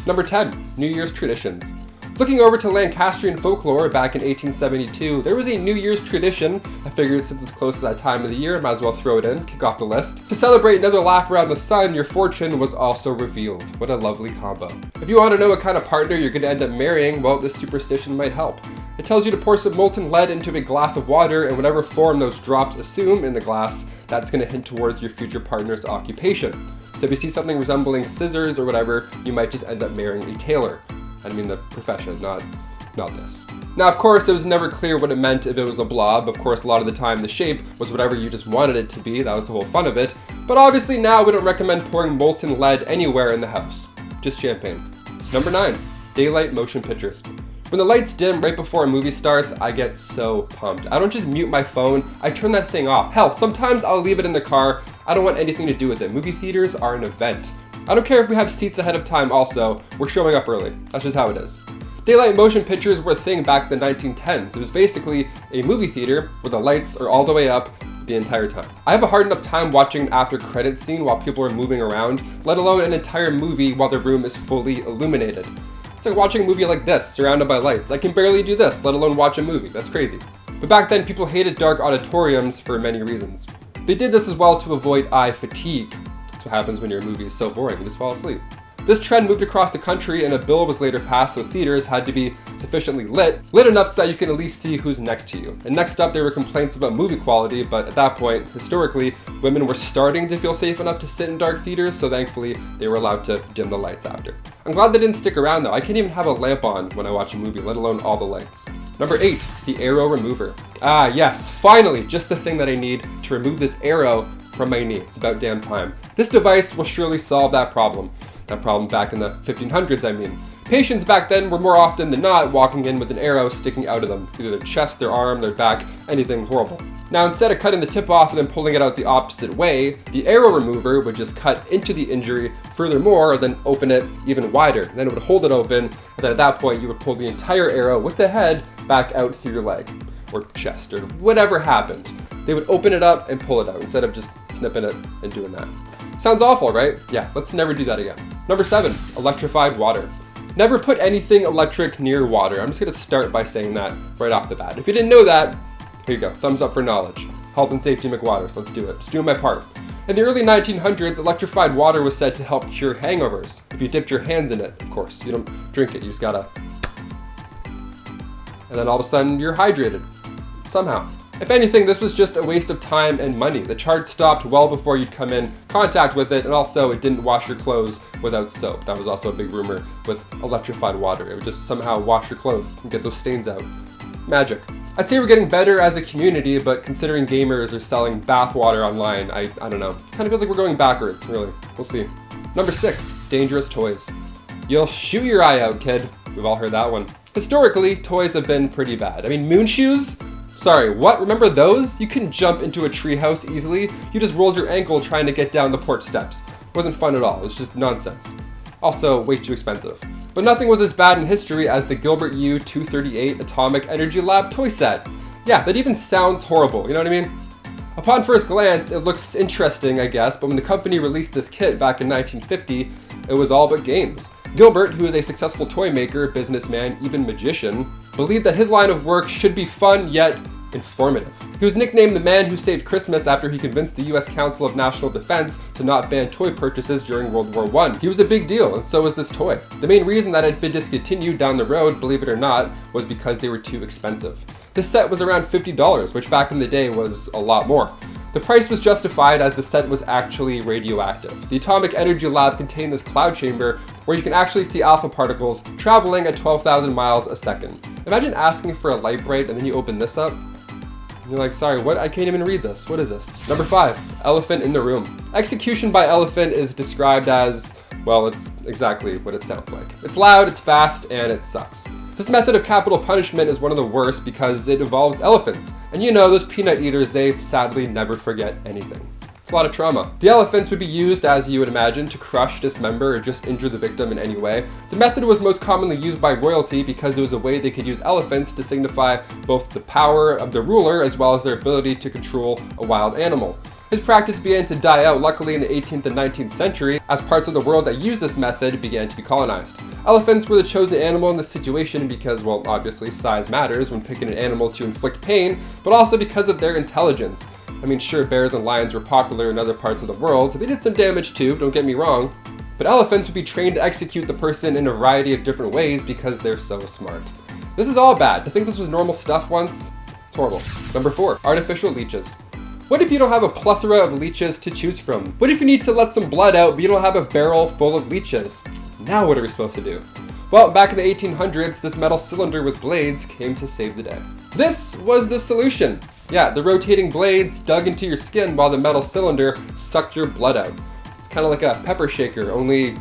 Number 10, New Year's traditions. Looking over to Lancastrian folklore back in 1872, there was a New Year's tradition. I figured since it's close to that time of the year, might as well throw it in, kick off the list. To celebrate another lap around the sun, your fortune was also revealed. What a lovely combo. If you want to know what kind of partner you're going to end up marrying, well, this superstition might help. It tells you to pour some molten lead into a glass of water, and whatever form those drops assume in the glass, that's going to hint towards your future partner's occupation. So if you see something resembling scissors or whatever, you might just end up marrying a tailor. I mean the profession, not this. Now, of course, it was never clear what it meant if it was a blob. Of course, a lot of the time the shape was whatever you just wanted it to be. That was the whole fun of it. But obviously now we don't recommend pouring molten lead anywhere in the house. Just champagne. Number 9, daylight motion pictures. When the lights dim right before a movie starts, I get so pumped. I don't just mute my phone, I turn that thing off. Hell, sometimes I'll leave it in the car. I don't want anything to do with it. Movie theaters are an event. I don't care if we have seats ahead of time also, we're showing up early. That's just how it is. Daylight motion pictures were a thing back in the 1910s. It was basically a movie theater where the lights are all the way up the entire time. I have a hard enough time watching an after credit scene while people are moving around, let alone an entire movie while the room is fully illuminated. It's like watching a movie like this, surrounded by lights. I can barely do this, let alone watch a movie. That's crazy. But back then, people hated dark auditoriums for many reasons. They did this as well to avoid eye fatigue. That's what happens when your movie is so boring, you just fall asleep. This trend moved across the country and a bill was later passed so theaters had to be sufficiently lit enough so that you can at least see who's next to you. And next up, there were complaints about movie quality, but at that point, historically, women were starting to feel safe enough to sit in dark theaters, so thankfully, they were allowed to dim the lights after. I'm glad they didn't stick around though. I can't even have a lamp on when I watch a movie, let alone all the lights. Number 8, the arrow remover. Ah yes, finally, just the thing that I need to remove this arrow from my knee. It's about damn time. This device will surely solve that problem. That problem back in the 1500s, I mean. Patients back then were more often than not walking in with an arrow sticking out of them, either their chest, their arm, their back, anything horrible. Now, instead of cutting the tip off and then pulling it out the opposite way, the arrow remover would just cut into the injury furthermore, then open it even wider. And then it would hold it open, and then at that point, you would pull the entire arrow with the head back out through your leg, or chest, or whatever happened. They would open it up and pull it out, instead of just snipping it and doing that. Sounds awful, right? Yeah, let's never do that again. Number 7, electrified water. Never put anything electric near water. I'm just gonna start by saying that right off the bat. If you didn't know that, here you go, thumbs up for knowledge. Health and safety McWaters, let's do it. Just doing my part. In the early 1900s, electrified water was said to help cure hangovers. If you dipped your hands in it, of course. You don't drink it, you just gotta. And then all of a sudden, you're hydrated. Somehow. If anything, this was just a waste of time and money. The charge stopped well before you'd come in contact with it, and also it didn't wash your clothes without soap. That was also a big rumor with electrified water. It would just somehow wash your clothes and get those stains out. Magic. I'd say we're getting better as a community, but considering gamers are selling bath water online, I don't know. Kind of feels like we're going backwards, really. We'll see. Number 6, dangerous toys. You'll shoot your eye out, kid. We've all heard that one. Historically, toys have been pretty bad. I mean, moon shoes? Sorry, what? Remember those? You couldn't jump into a treehouse easily. You just rolled your ankle trying to get down the porch steps. It wasn't fun at all. It was just nonsense. Also, way too expensive. But nothing was as bad in history as the Gilbert U-238 Atomic Energy Lab toy set. Yeah, that even sounds horrible, you know what I mean? Upon first glance, it looks interesting, I guess, but when the company released this kit back in 1950, it was all but games. Gilbert, who is a successful toy maker, businessman, even magician, believed that his line of work should be fun yet informative. He was nicknamed the man who saved Christmas after he convinced the US Council of National Defense to not ban toy purchases during World War I. He was a big deal, and so was this toy. The main reason that it had been discontinued down the road, believe it or not, was because they were too expensive. This set was around $50, which back in the day was a lot more. The price was justified as the set was actually radioactive. The Atomic Energy Lab contained this cloud chamber where you can actually see alpha particles traveling at 12,000 miles a second. Imagine asking for a light bright and then you open this up. And you're like, sorry, what? I can't even read this. What is this? Number 5, elephant in the room. Execution by elephant is described as, well, it's exactly what it sounds like. It's loud, it's fast, and it sucks. This method of capital punishment is one of the worst because it involves elephants. And you know, those peanut eaters, they sadly never forget anything. It's a lot of trauma. The elephants would be used, as you would imagine, to crush, dismember, or just injure the victim in any way. The method was most commonly used by royalty because it was a way they could use elephants to signify both the power of the ruler as well as their ability to control a wild animal. His practice began to die out luckily in the 18th and 19th century as parts of the world that used this method began to be colonized. Elephants were the chosen animal in this situation because, well, obviously size matters when picking an animal to inflict pain, but also because of their intelligence. I mean, sure, bears and lions were popular in other parts of the world, so they did some damage too, don't get me wrong. But elephants would be trained to execute the person in a variety of different ways because they're so smart. This is all bad. To think this was normal stuff once, it's horrible. Number 4, artificial leeches. What if you don't have a plethora of leeches to choose from? What if you need to let some blood out but you don't have a barrel full of leeches? Now what are we supposed to do? Well, back in the 1800s, this metal cylinder with blades came to save the day. This was the solution. Yeah, the rotating blades dug into your skin while the metal cylinder sucked your blood out. Kind of like a pepper shaker, only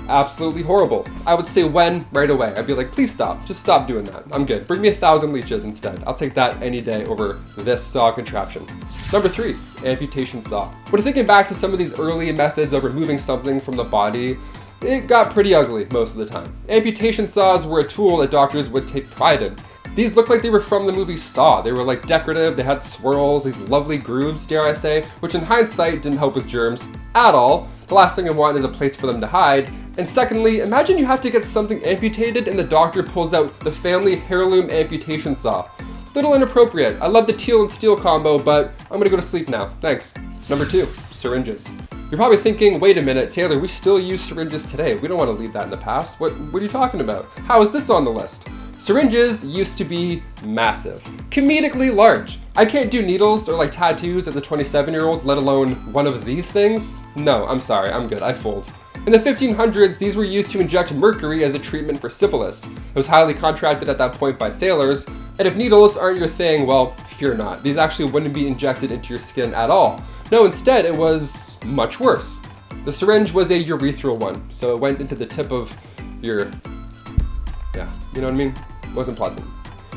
absolutely horrible. I would say when, right away. I'd be like, please stop, just stop doing that. I'm good. Bring me 1,000 leeches instead. I'll take that any day over this saw contraption. Number 3, amputation saw. When thinking back to some of these early methods of removing something from the body, it got pretty ugly most of the time. Amputation saws were a tool that doctors would take pride in. These looked like they were from the movie Saw. They were like decorative, they had swirls, these lovely grooves, dare I say, which in hindsight didn't help with germs at all. The last thing I want is a place for them to hide. And secondly, imagine you have to get something amputated and the doctor pulls out the family heirloom amputation saw. Little inappropriate. I love the teal and steel combo, but I'm gonna go to sleep now. Thanks. Number 2, syringes. You're probably thinking, wait a minute, Taylor, we still use syringes today. We don't want to leave that in the past. What are you talking about? How is this on the list? Syringes used to be massive, comedically large. I can't do needles or like tattoos as a 27-year-old, let alone one of these things. No, I'm sorry, I'm good, I fold. In the 1500s, these were used to inject mercury as a treatment for syphilis. It was highly contracted at that point by sailors, and if needles aren't your thing, well, fear not. These actually wouldn't be injected into your skin at all. No, instead, it was much worse. The syringe was a urethral one, so it went into the tip of your, yeah, you know what I mean? It wasn't pleasant.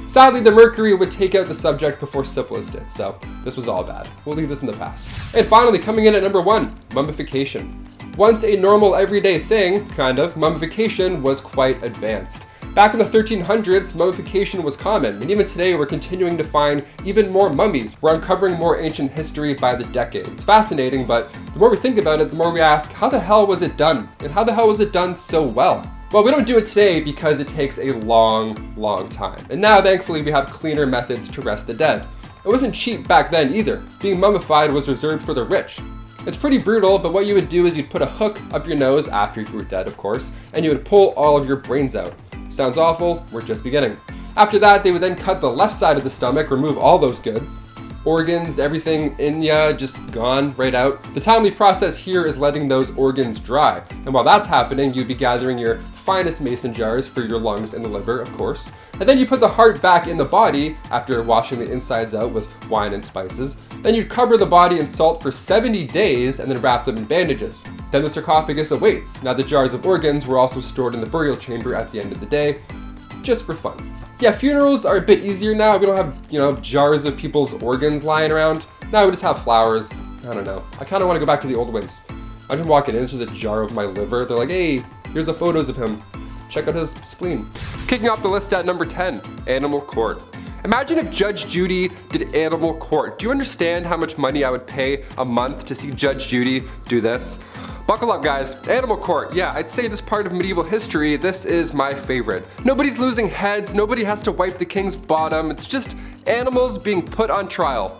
Sadly, the mercury would take out the subject before syphilis did, so this was all bad. We'll leave this in the past. And finally, coming in at number 1, mummification. Once a normal everyday thing, kind of, mummification was quite advanced. Back in the 1300s, mummification was common, and even today we're continuing to find even more mummies. We're uncovering more ancient history by the decade. It's fascinating, but the more we think about it, the more we ask, how the hell was it done? And how the hell was it done so well? Well, we don't do it today because it takes a long, long time. And now, thankfully, we have cleaner methods to rest the dead. It wasn't cheap back then either. Being mummified was reserved for the rich. It's pretty brutal, but what you would do is you'd put a hook up your nose after you were dead, of course, and you would pull all of your brains out. Sounds awful, we're just beginning. After that, they would then cut the left side of the stomach, remove all those goods. Organs, everything in ya, just gone, right out. The timely process here is letting those organs dry. And while that's happening, you'd be gathering your finest mason jars for your lungs and the liver, of course. And then you put the heart back in the body after washing the insides out with wine and spices. Then you'd cover the body in salt for 70 days and then wrap them in bandages. Then the sarcophagus awaits. Now the jars of organs were also stored in the burial chamber at the end of the day, just for fun. Yeah, funerals are a bit easier now. We don't have, jars of people's organs lying around. Now we just have flowers. I don't know. I kind of want to go back to the old ways. Imagine walking in, it's just a jar of my liver. They're like, hey, here's the photos of him. Check out his spleen. Kicking off the list at number 10, animal court. Imagine if Judge Judy did animal court. Do you understand how much money I would pay a month to see Judge Judy do this? Buckle up, guys. Animal court. Yeah, I'd say this part of medieval history, this is my favorite. Nobody's losing heads, nobody has to wipe the king's bottom. It's just animals being put on trial.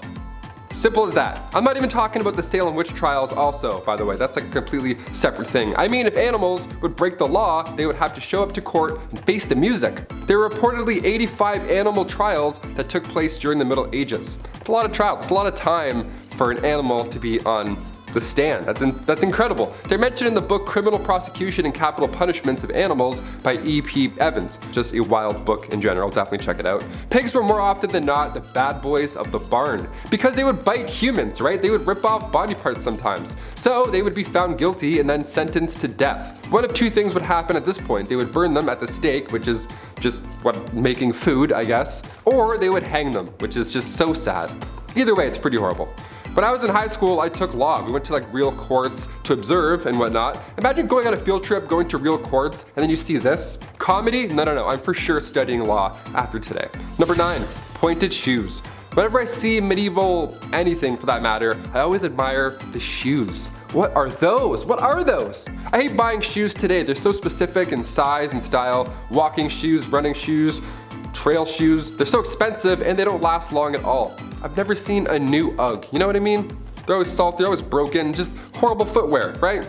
Simple as that. I'm not even talking about the Salem witch trials also, by the way. That's like a completely separate thing. I mean, if animals would break the law, they would have to show up to court and face the music. There were reportedly 85 animal trials that took place during the Middle Ages. It's a lot of trials. It's a lot of time for an animal to be on the stand. That's incredible. They're mentioned in the book Criminal Prosecution and Capital Punishments of Animals by E.P. Evans. Just a wild book in general, definitely check it out. Pigs were more often than not the bad boys of the barn because they would bite humans, right? They would rip off body parts sometimes. So they would be found guilty and then sentenced to death. One of two things would happen at this point. They would burn them at the stake, which is just making food, I guess, or they would hang them, which is just so sad. Either way, it's pretty horrible. When I was in high school, I took law. We went to real courts to observe and whatnot. Imagine going on a field trip, going to real courts, and then you see this. Comedy? No. I'm for sure studying law after today. Number 9, pointed shoes. Whenever I see medieval anything for that matter, I always admire the shoes. What are those? What are those? I hate buying shoes today. They're so specific in size and style. Walking shoes, running shoes, trail shoes. They're so expensive and they don't last long at all. I've never seen a new UGG. You know what I mean? They're always salty, they're always broken, just horrible footwear, right?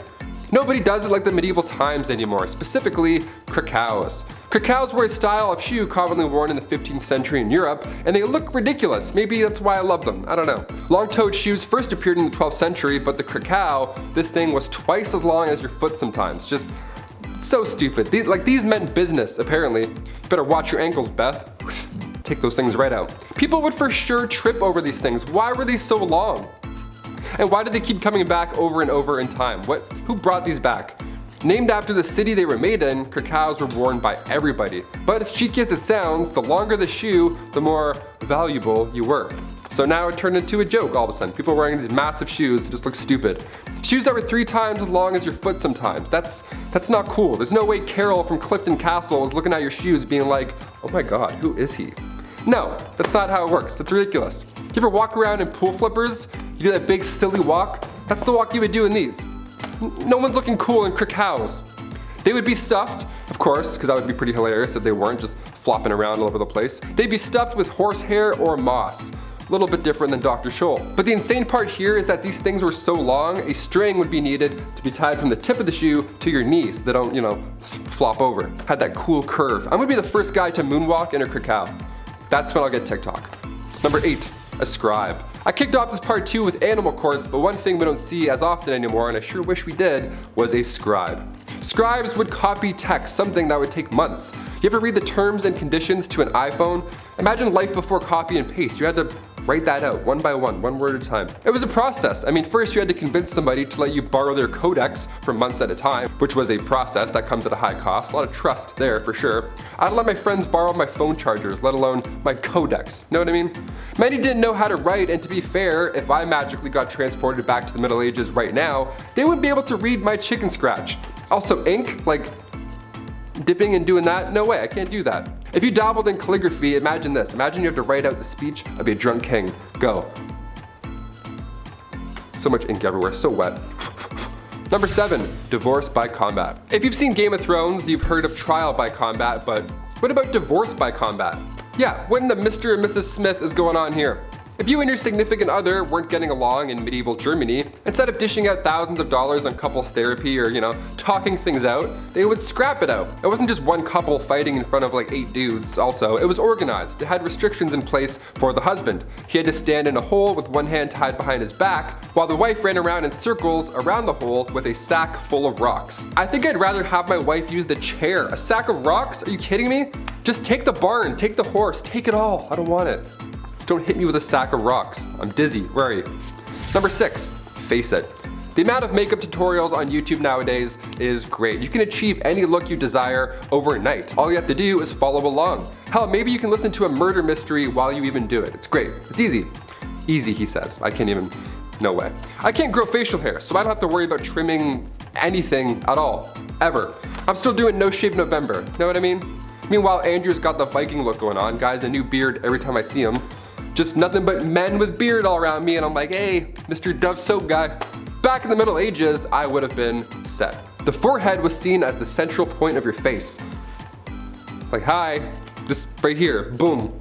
Nobody does it like the medieval times anymore, specifically krakows. Krakows were a style of shoe commonly worn in the 15th century in Europe, and they look ridiculous. Maybe that's why I love them, I don't know. Long-toed shoes first appeared in the 12th century, but the krakow, this thing was twice as long as your foot sometimes. Just so stupid. These meant business, apparently. Better watch your ankles, Beth. Take those things right out. People would for sure trip over these things. Why were they so long? And why do they keep coming back over and over in time? Who brought these back? Named after the city they were made in, krakows were worn by everybody. But as cheeky as it sounds, the longer the shoe, the more valuable you were. So now it turned into a joke all of a sudden. People wearing these massive shoes that just look stupid. Shoes that were 3 times as long as your foot sometimes. That's not cool. There's no way Carol from Clifton Castle was looking at your shoes being like, oh my god, who is he? No, that's not how it works. That's ridiculous. You ever walk around in pool flippers? You do that big silly walk? That's the walk you would do in these. No one's looking cool in krakows. They would be stuffed, of course, because that would be pretty hilarious if they weren't just flopping around all over the place. They'd be stuffed with horsehair or moss. A little bit different than Dr. Scholl. But the insane part here is that these things were so long, a string would be needed to be tied from the tip of the shoe to your knees so they don't, flop over. Had that cool curve. I'm gonna be the first guy to moonwalk in a krakow. That's when I'll get TikTok. Number 8, a scribe. I kicked off this part 2 with animal courts, but one thing we don't see as often anymore, and I sure wish we did, was a scribe. Scribes would copy text, something that would take months. You ever read the terms and conditions to an iPhone? Imagine life before copy and paste. You had to write that out one by one word at a time. It was a process. I mean, first you had to convince somebody to let you borrow their codex for months at a time, which was a process that comes at a high cost. A lot of trust there for sure. I'd let my friends borrow my phone chargers, let alone my codex. Know what I mean? Many didn't know how to write, and to be fair, if I magically got transported back to the Middle Ages right now, they wouldn't be able to read my chicken scratch. Also ink, like dipping and doing that? No way, I can't do that. If you dabbled in calligraphy, imagine this. Imagine you have to write out the speech of a drunk king. Go. So much ink everywhere, so wet. Number 7, divorce by combat. If you've seen Game of Thrones, you've heard of trial by combat, but what about divorce by combat? Yeah, what in the Mr. and Mrs. Smith is going on here? If you and your significant other weren't getting along in medieval Germany, instead of dishing out thousands of dollars on couples therapy or, talking things out, they would scrap it out. It wasn't just one couple fighting in front of like 8 dudes also. It was organized. It had restrictions in place for the husband. He had to stand in a hole with one hand tied behind his back, while the wife ran around in circles around the hole with a sack full of rocks. I think I'd rather have my wife use the chair. A sack of rocks? Are you kidding me? Just take the barn, take the horse, take it all. I don't want it. Don't hit me with a sack of rocks. I'm dizzy. Where are you? Number 6, face it. The amount of makeup tutorials on YouTube nowadays is great. You can achieve any look you desire overnight. All you have to do is follow along. Hell, maybe you can listen to a murder mystery while you even do it. It's great. It's easy. Easy, he says. I can't even, no way. I can't grow facial hair, so I don't have to worry about trimming anything at all. Ever. I'm still doing No Shave November. Know what I mean? Meanwhile, Andrew's got the Viking look going on. Guys, a new beard every time I see him. Just nothing but men with beard all around me, and I'm like, hey, Mr. Dove Soap guy. Back in the Middle Ages, I would have been set. The forehead was seen as the central point of your face. Like, hi, this right here, boom.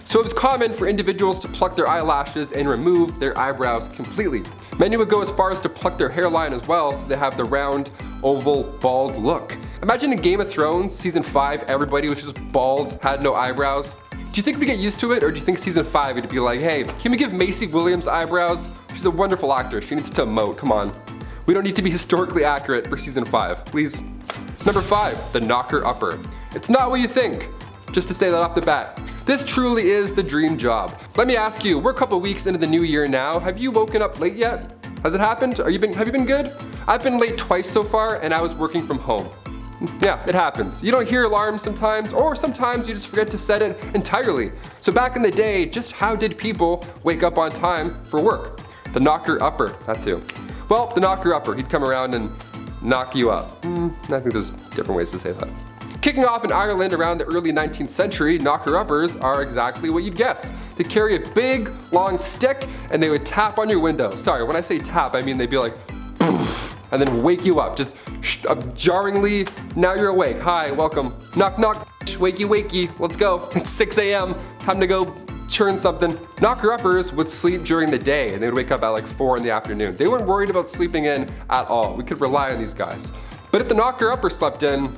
So it was common for individuals to pluck their eyelashes and remove their eyebrows completely. Many would go as far as to pluck their hairline as well, so they have the round, oval, bald look. Imagine in Game of Thrones, season 5, everybody was just bald, had no eyebrows. Do you think we get used to it, or do you think season 5 it'd be like, hey, can we give Macy Williams eyebrows? She's a wonderful actor, she needs to emote, come on. We don't need to be historically accurate for season 5, please. Number 5, the knocker upper. It's not what you think, just to say that off the bat. This truly is the dream job. Let me ask you, we're a couple weeks into the new year now, have you woken up late yet? Has it happened? Have you been good? I've been late twice so far, and I was working from home. Yeah, it happens. You don't hear alarms sometimes, or sometimes you just forget to set it entirely. So back in the day, just how did people wake up on time for work? The knocker upper, that's who. Well, the knocker upper, he'd come around and knock you up. I think there's different ways to say that. Kicking off in Ireland around the early 19th century, knocker-uppers are exactly what you'd guess. They carry a big, long stick and they would tap on your window. Sorry, when I say tap, I mean they'd be like, poof, and then wake you up, just jarringly, now you're awake, hi, welcome, knock knock, wakey wakey, let's go, it's 6 a.m., time to go churn something. Knocker-uppers would sleep during the day and they would wake up at like 4 in the afternoon. They weren't worried about sleeping in at all. We could rely on these guys. But if the knocker-upper slept in,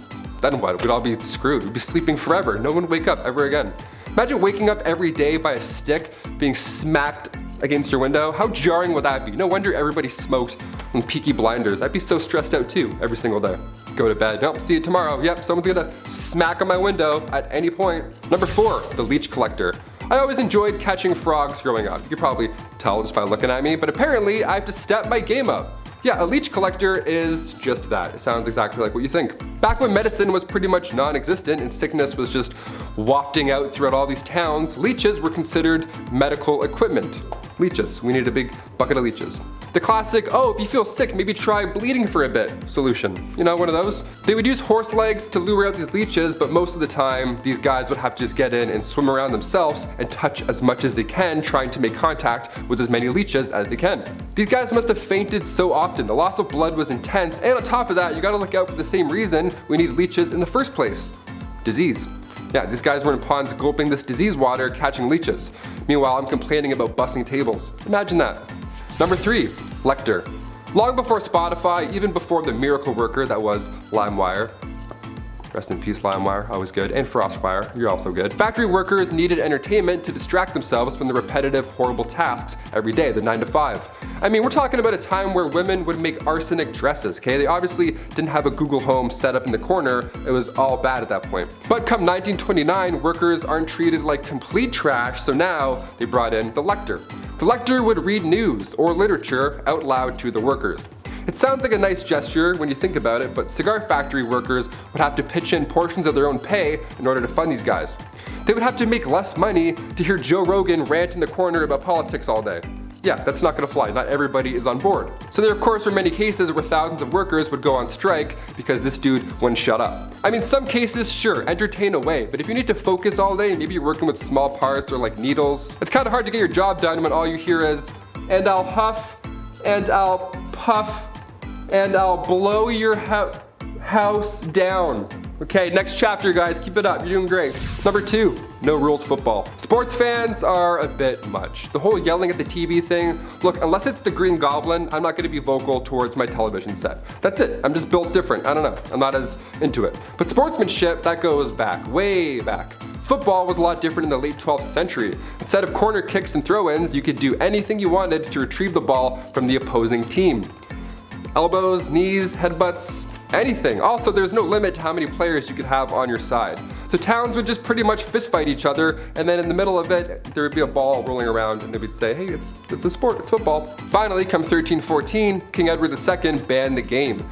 then what? We'd all be screwed. We'd be sleeping forever. No one would wake up ever again. Imagine waking up every day by a stick being smacked against your window. How jarring would that be? No wonder everybody smoked on Peaky Blinders. I'd be so stressed out too every single day. Go to bed. Nope, see you tomorrow. Yep, someone's gonna smack on my window at any point. Number 4, the leech collector. I always enjoyed catching frogs growing up. You could probably tell just by looking at me, but apparently I have to step my game up. Yeah, a leech collector is just that. It sounds exactly like what you think. Back when medicine was pretty much non-existent and sickness was just wafting out throughout all these towns, leeches were considered medical equipment. Leeches, we need a big bucket of leeches. The classic, oh, if you feel sick, maybe try bleeding for a bit solution. You know, one of those? They would use horse legs to lure out these leeches, but most of the time, these guys would have to just get in and swim around themselves and touch as much as they can, trying to make contact with as many leeches as they can. These guys must have fainted so often. The loss of blood was intense, and on top of that, you gotta look out for the same reason we need leeches in the first place. Disease. Yeah, these guys were in ponds gulping this disease water, catching leeches. Meanwhile, I'm complaining about bussing tables. Imagine that. Number 3, Lector. Long before Spotify, even before the miracle worker that was LimeWire. Rest in peace, LimeWire, always good. And FrostWire, you're also good. Factory workers needed entertainment to distract themselves from the repetitive, horrible tasks every day, the 9 to 5. I mean, we're talking about a time where women would make arsenic dresses, okay? They obviously didn't have a Google Home set up in the corner. It was all bad at that point. But come 1929, workers aren't treated like complete trash, so now they brought in the Lector. The Lector would read news or literature out loud to the workers. It sounds like a nice gesture when you think about it, but cigar factory workers would have to pitch in portions of their own pay in order to fund these guys. They would have to make less money to hear Joe Rogan rant in the corner about politics all day. Yeah, that's not gonna fly. Not everybody is on board. So there of course were many cases where thousands of workers would go on strike because this dude wouldn't shut up. I mean, some cases, sure, entertain away, but if you need to focus all day, maybe you're working with small parts or like needles, it's kind of hard to get your job done when all you hear is, and I'll huff, and I'll puff, and I'll blow your house down. Okay, next chapter guys, keep it up, you're doing great. Number 2, no rules football. Sports fans are a bit much. The whole yelling at the TV thing, look, unless it's the Green Goblin, I'm not gonna be vocal towards my television set. That's it, I'm just built different, I don't know, I'm not as into it. But sportsmanship, that goes back, way back. Football was a lot different in the late 12th century. Instead of corner kicks and throw-ins, you could do anything you wanted to retrieve the ball from the opposing team. Elbows, knees, headbutts, anything. Also, there's no limit to how many players you could have on your side. So towns would just pretty much fist fight each other, and then in the middle of it, there would be a ball rolling around, and they would say, hey, it's a sport, it's football. Finally, come 1314, King Edward II banned the game.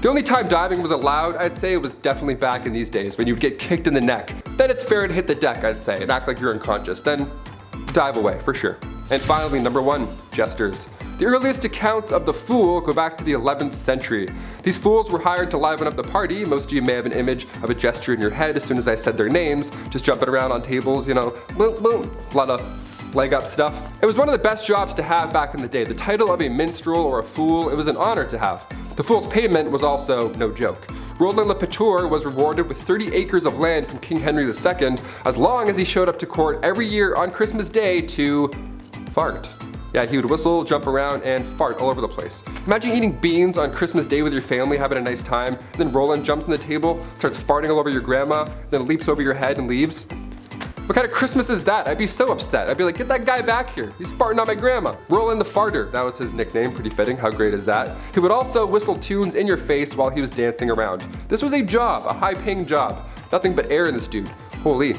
The only time diving was allowed, I'd say, was definitely back in these days, when you would get kicked in the neck. Then it's fair to hit the deck, I'd say, and act like you're unconscious. Then dive away, for sure. And finally, number 1, jesters. The earliest accounts of the fool go back to the 11th century. These fools were hired to liven up the party. Most of you may have an image of a jester in your head as soon as I said their names, just jumping around on tables, you know, boom, boom, a lot of leg up stuff. It was one of the best jobs to have back in the day. The title of a minstrel or a fool, it was an honor to have. The fool's payment was also no joke. Roland Le Patour was rewarded with 30 acres of land from King Henry II as long as he showed up to court every year on Christmas Day to fart. Yeah, he would whistle, jump around, and fart all over the place. Imagine eating beans on Christmas Day with your family, having a nice time, and then Roland jumps on the table, starts farting all over your grandma, then leaps over your head and leaves. What kind of Christmas is that? I'd be so upset. I'd be like, get that guy back here. He's farting on my grandma. Roland the Farter, that was his nickname, pretty fitting, how great is that? He would also whistle tunes in your face while he was dancing around. This was a job, a high-paying job. Nothing but air in this dude. Holy.